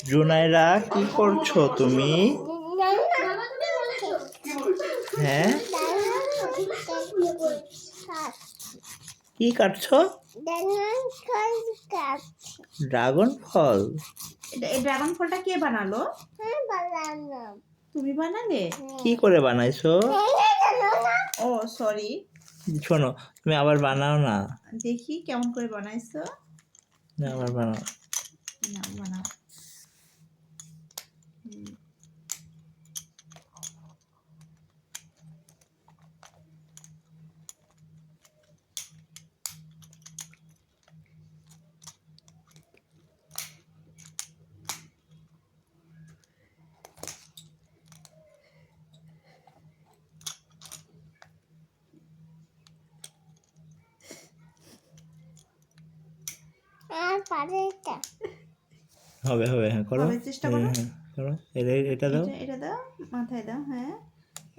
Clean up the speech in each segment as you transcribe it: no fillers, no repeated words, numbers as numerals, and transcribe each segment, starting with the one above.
জুনাইরা কি করছো তুমি? হ্যাঁ, কি কাটছো? ড্রাগন ফল। এই ড্রাগন ফলটা কে বানালো? তুমি বানালে? কি করে বানাইছো? ও সরি, শোনো, তুমি আবার বানাও না। দেখি কেমন করে বানাইছো। না, আবার বানাও। না বানাও। হুম। হবে হবে, হ্যাঁ করো। হবে, চেষ্টা করো। হ্যাঁ, করো। এটা দাও। এটা দাও, মাথায় দাও। হ্যাঁ,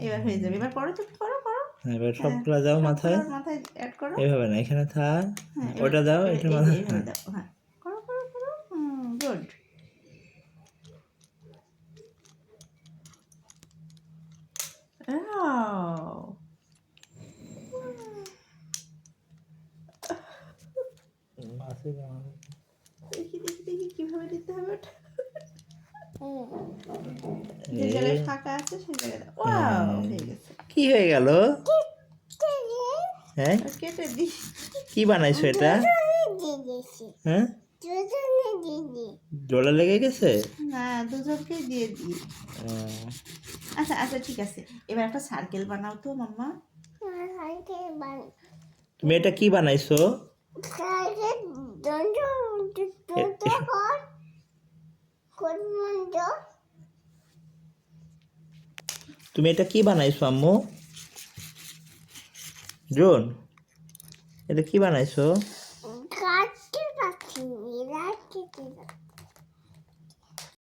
এবার হয়ে যাবে। এবার করো, তুমি করো করো। হ্যাঁ, এবার হ্যাঁ, সবগুলা দাও মাথায়। সবগুলোর মাথায় অ্যাড করো। এইভাবে না, এখানে থাক। হ্যাঁ, ওটা দাও, এটা এই যে মাথায়। এইভাবে হ্যাঁ, দাও। হ্যাঁ, করো করো করো। গুড। দেখি দেখি দেখি কিভাবে দিতে হবে ওটা। যে জায়গায় ফাঁকা আছে সেই জায়গায় দাও। ওয়াও, হয়ে গেছে। কি হয়ে গেল? হ্যাঁ, কেটে দিই। কি বানাইছো এটা? হ্যাঁ, জোড়া লেগে গেছে। না, দুজনকেই দিয়ে দিই। আচ্ছা আচ্ছা, ঠিক আছে। এবার একটা সার্কেল বানাও তো মাম্মা। তুমি এটা কি বানাইছো? তুমি এটা কি বানাইছো আম্মু? জোন, এটা কি বানাইছো?